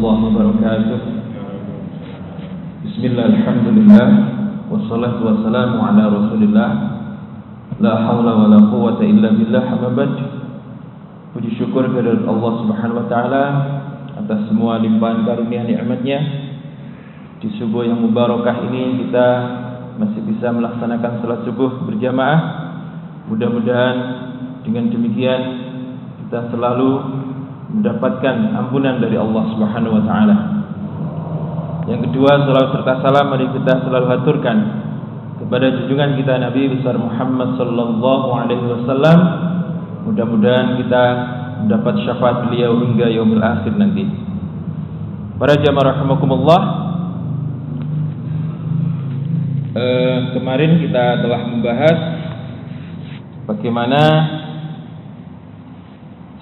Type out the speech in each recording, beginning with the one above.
warahmatullahi wabarakatuh. Bismillah, alhamdulillah, wassalatu wassalamu ala rasulillah, la hawla wa la quwwata illa billah, amma ba'd. Puji syukur kepada Allah subhanahu wa ta'ala atas semua limpahan karunia nikmatnya. Di subuh yang mubarakah ini kita masih bisa melaksanakan salat subuh berjamaah. Mudah-mudahan dengan demikian kita selalu mendapatkan ampunan dari Allah Subhanahu wa taala. Yang kedua, salawat serta salam mari kita selalu haturkan kepada junjungan kita Nabi besar Muhammad sallallahu alaihi wasallam. Mudah-mudahan kita mendapat syafaat beliau hingga yaumil akhir nanti. Para jamaah rahimakumullah, kemarin kita telah membahas bagaimana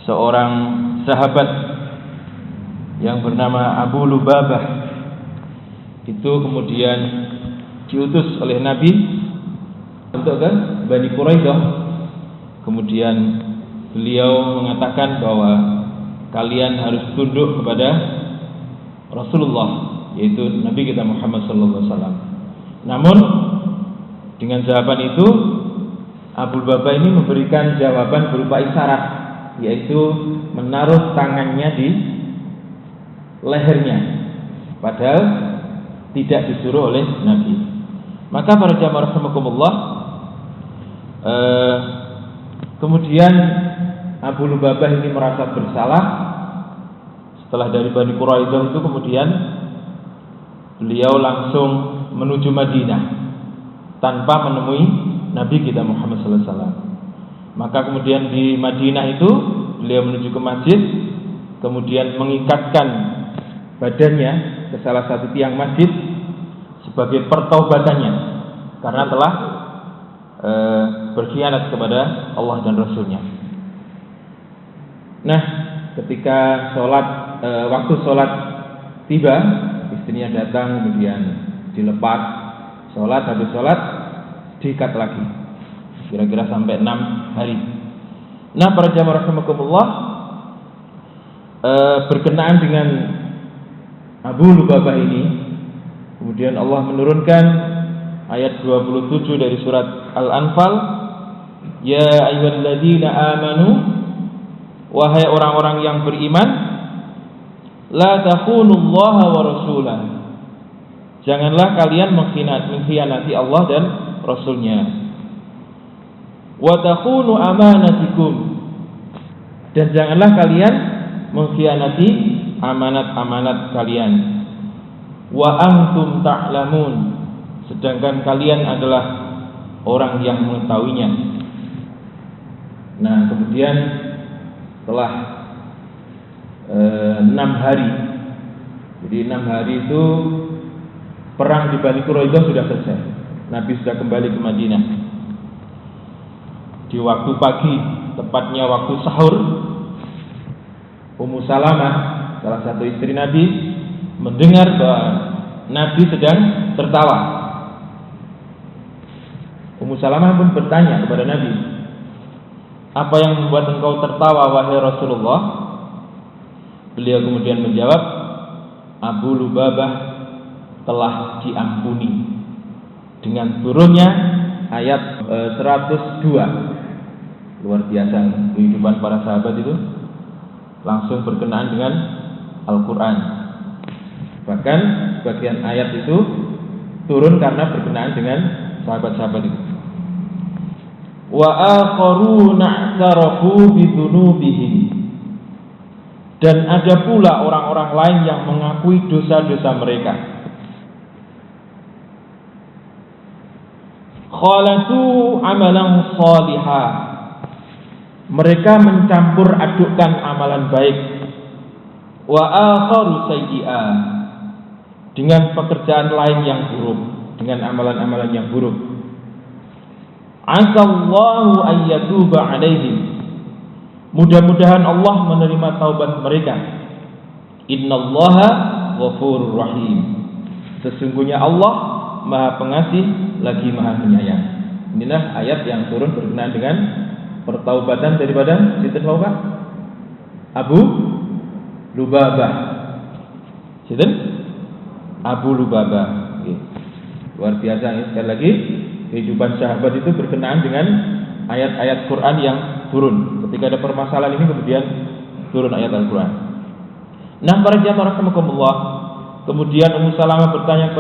seorang sahabat yang bernama Abu Lubabah itu kemudian diutus oleh Nabi untuk ke Bani Quraidah. Kemudian beliau mengatakan bahwa kalian harus tunduk kepada Rasulullah, yaitu Nabi kita Muhammad sallallahu alaihi wasallam. Namun dengan jawaban itu Abu Lubabah ini memberikan jawaban berupa isyarat, yaitu menaruh tangannya di lehernya, padahal tidak disuruh oleh Nabi. Maka para jamaah rahimakumullah, kemudian Abu Lubabah ini merasa bersalah. Setelah dari Bani Quraidah itu kemudian beliau langsung menuju Madinah tanpa menemui Nabi kita Muhammad sallallahu alaihi wasallam. Maka kemudian di Madinah itu beliau menuju ke masjid, kemudian mengikatkan badannya ke salah satu tiang masjid sebagai pertaubatannya karena telah berkhianat kepada Allah dan Rasulnya. Nah, ketika waktu sholat tiba, istrinya datang, kemudian dilepas sholat, habis sholat diikat lagi, kira-kira sampai 6 hari. Nah, para jamaah rahimakumullah, berkenaan dengan Abu Lubabah ini, kemudian Allah menurunkan ayat 27 dari surat Al-Anfal, ya ayyuhalladzina amanu, wahai orang-orang yang beriman, la takhunullaha wa rasulah, janganlah kalian mengkhianati Allah dan Rasulnya. Wa takhunu amanatikum, dan janganlah kalian mengkhianati amanat-amanat kalian. Wa antum ta'lamun, sedangkan kalian adalah orang yang mengetahuinya. Nah, kemudian setelah 6 hari, jadi 6 hari itu perang di Bani Quraidah sudah selesai. Nabi sudah kembali ke Madinah. Di waktu pagi, tepatnya waktu sahur, Ummu Salamah, salah satu istri Nabi, mendengar bahwa Nabi sedang tertawa. Ummu Salamah pun bertanya kepada Nabi, apa yang membuat engkau tertawa wahai Rasulullah? Beliau kemudian menjawab, Abu Lubabah telah diampuni dengan turunnya ayat 102. Luar biasa kehidupan para sahabat itu, langsung berkenaan dengan Al-Quran. Bahkan sebagian ayat itu turun karena berkenaan dengan sahabat-sahabat itu. Wa akharuna i'tarafu bidunubihim, dan ada pula orang-orang lain yang mengakui dosa-dosa mereka. Khalatu amalan salihah, mereka mencampur adukkan amalan baik, wa akharu sayyi'ah, dengan pekerjaan lain yang buruk, dengan amalan-amalan yang buruk. Asallahu ayyatuba alaihim, mudah-mudahan Allah menerima taubat mereka. Innallaha ghafurur rahim, sesungguhnya Allah Maha Pengasih lagi Maha Penyayang. Inilah ayat yang turun berkenaan dengan pertaubatan daripada Sinten Abu Lubabah. Sinten? Abu Lubabah. Luar biasa ya. Sekali lagi, kehidupan sahabat itu berkenaan dengan ayat-ayat Quran yang turun. Ketika ada permasalahan ini kemudian turun ayat Al-Quran. Nah, para jamaah rahimakumullah, kemudian Ummu Salamah bertanya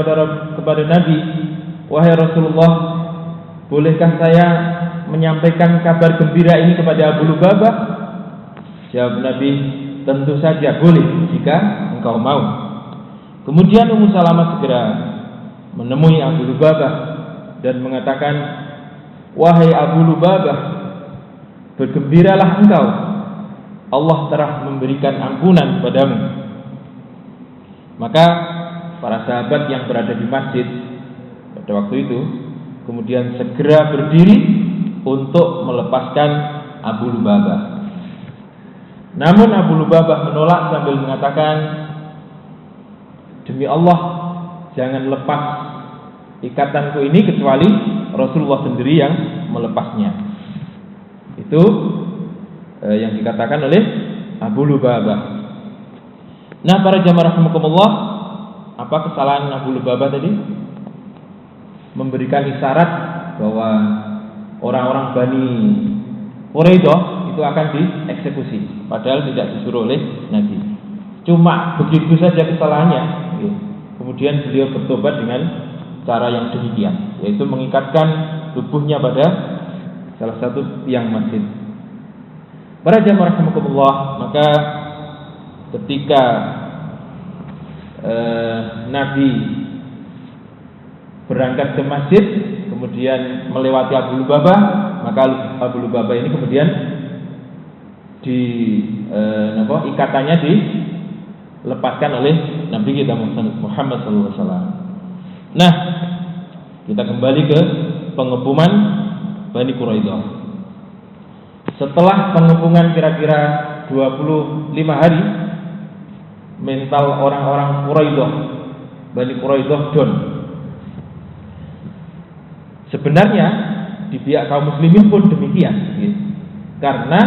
kepada Nabi, "Wahai Rasulullah, bolehkah saya menyampaikan kabar gembira ini kepada Abu Lubabah?" Jawab Nabi, "Tentu saja boleh jika engkau mau." Kemudian Ummu Salamah segera menemui Abu Lubabah dan mengatakan, "Wahai Abu Lubabah, bergembiralah engkau, Allah telah memberikan ampunan padamu." Maka para sahabat yang berada di masjid pada waktu itu kemudian segera berdiri untuk melepaskan Abu Lubabah. Namun Abu Lubabah menolak sambil mengatakan, "Demi Allah, jangan lepas ikatanku ini kecuali Rasulullah sendiri yang melepasnya." Itu yang dikatakan oleh Abu Lubabah. Nah, para jamaah rahimakumullah, apa kesalahan Abu Lubabah tadi? Memberikan isyarat bahwa orang-orang Bani Quraidah itu akan dieksekusi, padahal tidak disuruh oleh Nabi. Cuma begitu saja kesalahannya. Kemudian beliau bertobat dengan cara yang demikian, yaitu mengikatkan tubuhnya pada salah satu tiang masjid. Para jamaah rahimakumullah, maka ketika Nabi berangkat ke masjid kemudian melewati Abu Lubabah, maka Abu Lubabah ini kemudian ikatannya dilepaskan oleh Nabi kita Muhammad SAW. Nah, kita kembali ke pengepungan Bani Quraidah. Setelah pengepungan kira-kira 25 hari, mental orang-orang Quraidah, Bani Quraidah down. Sebenarnya di pihak kaum muslimin pun demikian, karena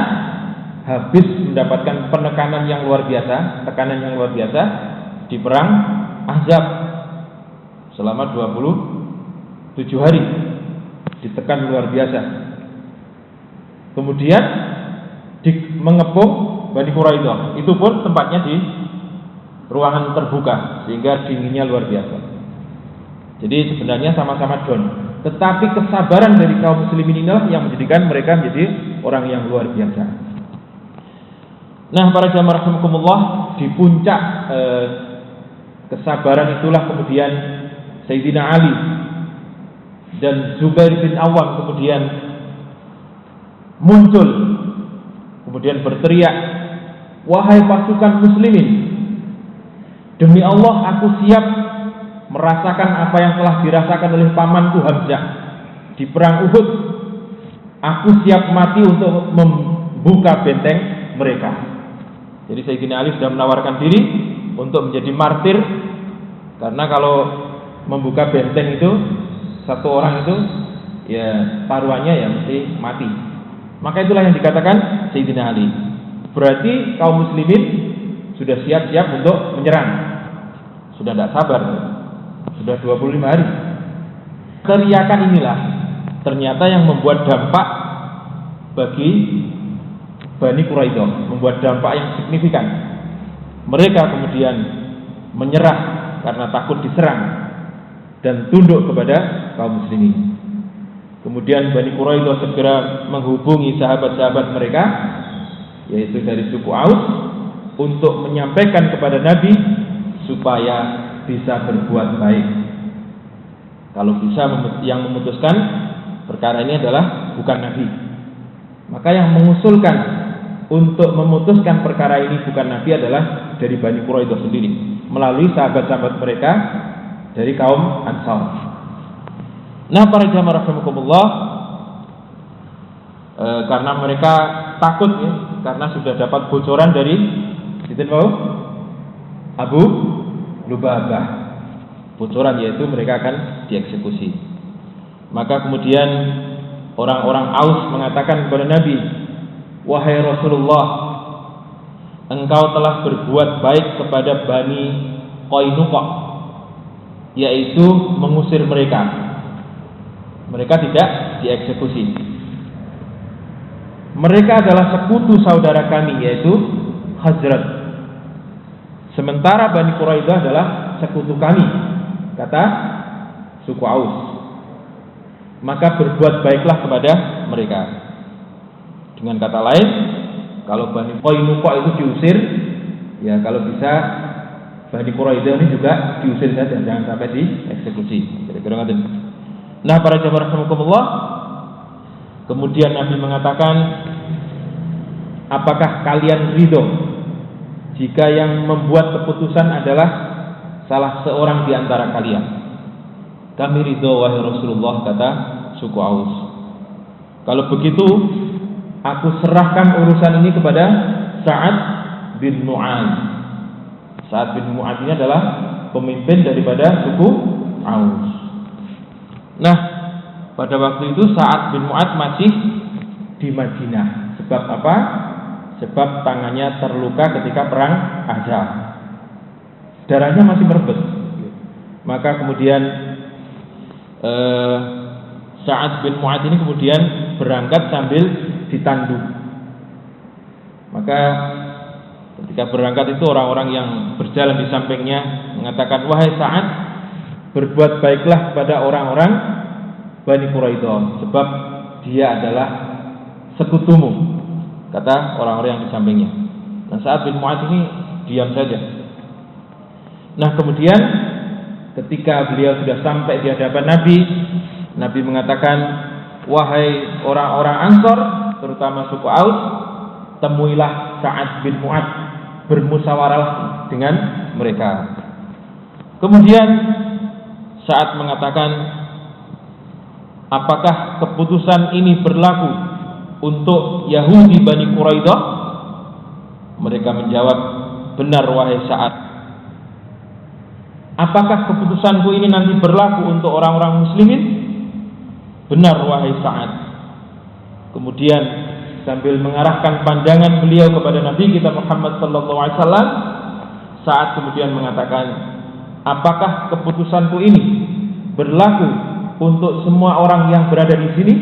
habis mendapatkan penekanan yang luar biasa, tekanan yang luar biasa di perang Ahzab selama 27 hari, ditekan luar biasa. Kemudian mengepung Bani Quraidah, itu pun tempatnya di ruangan terbuka sehingga dinginnya luar biasa. Jadi sebenarnya sama-sama down, tetapi kesabaran dari kaum muslimin inilah yang menjadikan mereka menjadi orang yang luar biasa. Nah, para jamaah rahimakumullah, di puncak kesabaran itulah kemudian Sayyidina Ali dan Zubair bin Awam kemudian muncul, kemudian berteriak, "Wahai pasukan muslimin, demi Allah aku siap merasakan apa yang telah dirasakan oleh pamanku Hamzah di perang Uhud. Aku siap mati untuk membuka benteng mereka." Jadi Sayyidina Ali sudah menawarkan diri untuk menjadi martir, karena kalau membuka benteng itu satu orang itu ya taruhannya ya mesti mati. Maka itulah yang dikatakan Sayyidina Ali. Berarti kaum muslimin sudah siap-siap untuk menyerang. Sudah tidak sabar. Sudah 25 hari. Teriakan inilah ternyata yang membuat dampak bagi Bani Quraidah, membuat dampak yang signifikan. Mereka kemudian menyerah karena takut diserang dan tunduk kepada kaum muslimin. Kemudian Bani Quraidah segera menghubungi sahabat-sahabat mereka, yaitu dari suku Aus, untuk menyampaikan kepada Nabi supaya bisa berbuat baik. Kalau bisa, yang memutuskan perkara ini adalah bukan Nabi. Maka yang mengusulkan untuk memutuskan perkara ini bukan Nabi adalah dari Bani Quraidah sendiri, melalui sahabat-sahabat mereka dari kaum Ansar. Nah, para jamaah rahimakumullah, karena mereka takut ya, karena sudah dapat bocoran dari Abu Lubabah, bocoran yaitu mereka akan dieksekusi. Maka kemudian orang-orang Aus mengatakan kepada Nabi, "Wahai Rasulullah, engkau telah berbuat baik kepada Bani Qainuqa, yaitu mengusir mereka. Mereka tidak dieksekusi. Mereka adalah sekutu saudara kami, yaitu Khazraj. Sementara Bani Quraidah adalah sekutu kami, kata suku Aus. Maka berbuat baiklah kepada mereka. Dengan kata lain, kalau Bani Qainuqa itu diusir, ya kalau bisa Bani Quraidah ini juga diusir saja, jangan sampai dieksekusi. Kira-kira ngoten. Nah, para jamaah rahimakumullah, kemudian Nabi mengatakan, apakah kalian ridho jika yang membuat keputusan adalah salah seorang di antara kalian? Kami ridho wahai Rasulullah, kata suku Aus. Kalau begitu, aku serahkan urusan ini kepada Sa'ad bin Mu'adz. Sa'ad bin Mu'adz ini adalah pemimpin daripada suku Aus. Nah, pada waktu itu Sa'ad bin Mu'adz masih di Madinah. Sebab apa? Sebab tangannya terluka ketika perang Ahzab. Darahnya masih merebet. Maka kemudian Sa'ad bin Mu'adz ini kemudian berangkat sambil ditandu. Maka ketika berangkat itu orang-orang yang berjalan di sampingnya mengatakan, wahai Sa'ad, berbuat baiklah kepada orang-orang Bani Quraidah, sebab dia adalah sekutumu, kata orang-orang yang di sampingnya. Nah, Sa'ad bin Mu'adz ini diam saja. Nah, kemudian ketika beliau sudah sampai di hadapan Nabi, Nabi mengatakan, wahai orang-orang Ansor, terutama suku Aus, temuilah Sa'ad bin Mu'adz, bermusyawarah dengan mereka. Kemudian Sa'ad mengatakan, apakah keputusan ini berlaku untuk Yahudi Bani Quraidah? Mereka menjawab, benar wahai Sa'ad. Apakah keputusanku ini nanti berlaku untuk orang-orang muslimin? Benar wahai Sa'ad. Kemudian sambil mengarahkan pandangan beliau kepada Nabi kita Muhammad sallallahu alaihi wasallam, Sa'ad kemudian mengatakan, apakah keputusanku ini berlaku untuk semua orang yang berada di sini?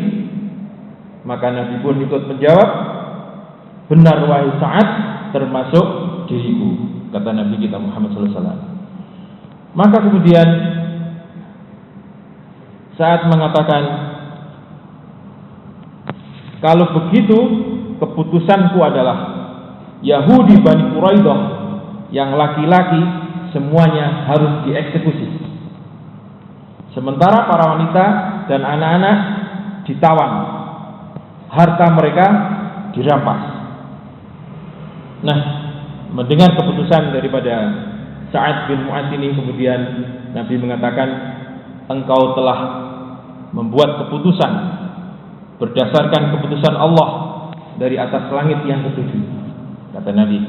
Maka Nabi pun ikut menjawab, benar wahai Sa'ad, termasuk diriku, kata Nabi kita Muhammad sallallahu alaihi wasallam. Maka kemudian Sa'ad mengatakan, kalau begitu keputusanku adalah Yahudi Bani Quraidah yang laki-laki semuanya harus dieksekusi, sementara para wanita dan anak-anak ditawan, harta mereka dirampas. Nah, mendengar keputusan daripada Sa'ad bin Mu'adz ini, kemudian Nabi mengatakan, engkau telah membuat keputusan berdasarkan keputusan Allah dari atas langit yang ketujuh, kata Nabi.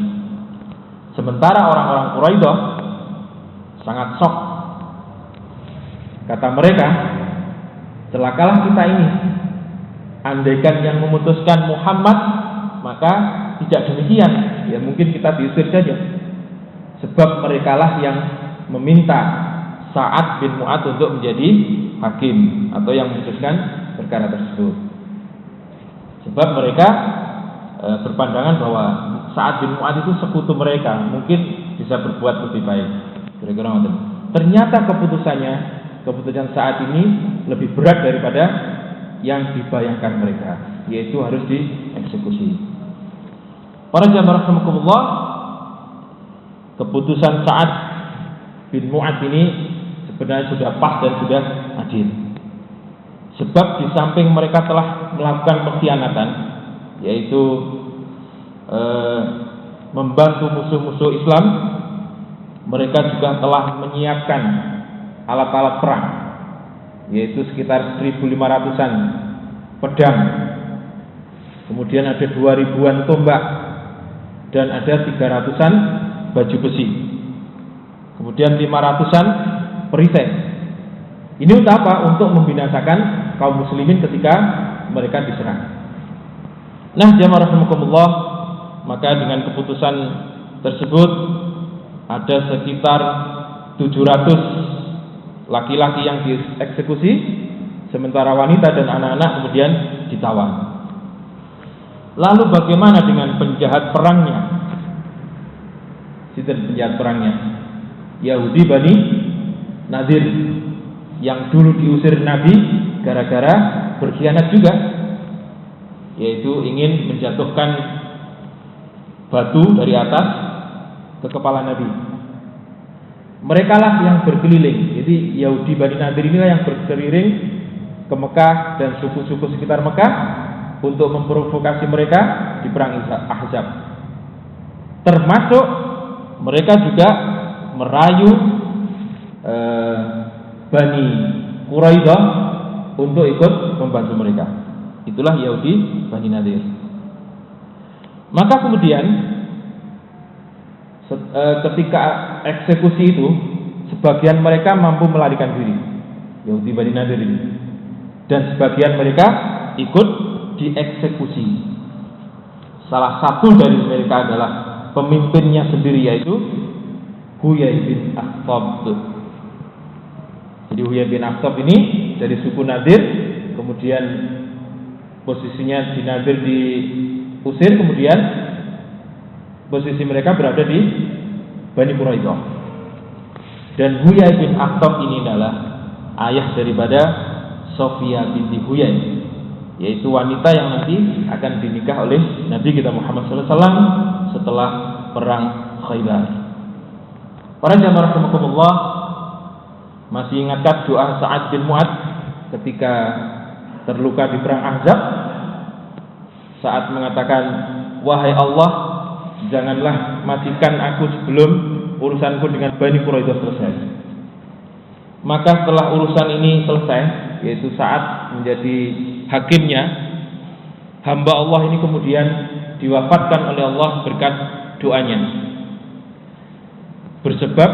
Sementara orang-orang Quraidah sangat shock. Kata mereka, celakalah kita ini. Andaikan yang memutuskan Muhammad, maka tidak demikian, ya mungkin kita diusir saja. Sebab merekalah yang meminta Sa'ad bin Mu'adz untuk menjadi hakim atau yang memutuskan perkara tersebut. Sebab mereka berpandangan bahwa Sa'ad bin Mu'adz itu sekutu mereka, mungkin bisa berbuat lebih baik. Kira-kira ngoten. Ternyata keputusan Sa'ad ini lebih berat daripada yang dibayangkan mereka, yaitu harus dieksekusi. Para jamaah rahimakumullah, keputusan Sa'ad bin Mu'adz ini sebenarnya sudah pas dan sudah adil. Sebab di samping mereka telah melakukan pengkhianatan, yaitu membantu musuh-musuh Islam, mereka juga telah menyiapkan alat-alat perang, yaitu sekitar 1.500-an pedang, kemudian ada 2.000-an tombak, dan ada 300-an baju besi, kemudian 500-an perisai. Ini untuk apa? Untuk membinasakan kaum muslimin ketika mereka diserang. Nah, jamaah rahimakumullah, maka dengan keputusan tersebut ada sekitar 700 laki-laki yang dieksekusi, sementara wanita dan anak-anak kemudian ditawan. Lalu bagaimana dengan penjahat perangnya? Sinten penjahat perangnya? Yahudi Bani Nadir yang dulu diusir Nabi gara-gara berkhianat juga, yaitu ingin menjatuhkan batu dari atas ke kepala Nabi. Mereka lah yang berkeliling. Jadi Yahudi Bani Nadir inilah yang berkeliling ke Mekah dan suku-suku sekitar Mekah untuk memprovokasi mereka di perang Ahzab. Termasuk mereka juga merayu Bani Quraidah untuk ikut membantu mereka. Itulah Yahudi Bani Nadir. Maka kemudian ketika eksekusi itu, sebagian mereka mampu melarikan diri, Yahudi Bani Nadir ini, dan sebagian mereka ikut dieksekusi. Salah satu dari mereka adalah pemimpinnya sendiri, yaitu Huyai bin Akhtab. Jadi Huyai bin Akhtab ini dari suku Nadir, kemudian posisinya di Nadir diusir, kemudian posisi mereka berada di Bani Quraidah. Dan Huyai bin Akhtab ini adalah ayah daripada Sofia binti Huyai, yaitu wanita yang nanti akan dinikah oleh Nabi kita Muhammad SAW setelah perang Khaybar. Para jamaah rahimakumullah, masih ingatkah doa Sa'ad bin Mu'adz ketika terluka di perang Ahzab, saat mengatakan, wahai Allah, janganlah matikan aku sebelum urusanku dengan Bani Quraidah selesai. Maka setelah urusan ini selesai, yaitu saat menjadi hakimnya, hamba Allah ini kemudian diwafatkan oleh Allah berkat doanya. Bersebab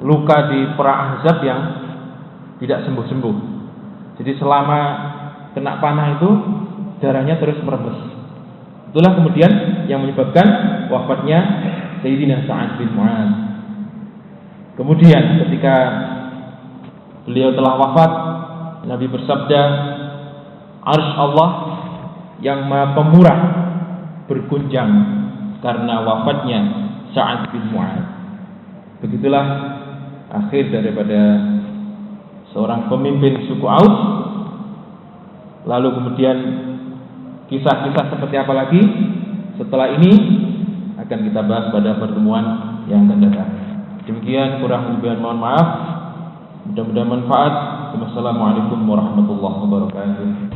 luka di perang Ahzab yang tidak sembuh-sembuh. Jadi selama kena panah itu darahnya terus merembes. Itulah kemudian yang menyebabkan wafatnya Sayyidina Sa'ad bin Mu'adz. Kemudian ketika beliau telah wafat, Nabi bersabda, arsy Allah yang Maha Pemurah bergunjang karena wafatnya Sa'ad bin Mu'adz. Begitulah akhir daripada seorang pemimpin suku Aus. Lalu kemudian kisah-kisah seperti apa lagi setelah ini akan kita bahas pada pertemuan yang akan datang. Demikian, kurang lebih mohon maaf. Mudah-mudahan manfaat. Wassalamualaikum warahmatullahi wabarakatuh.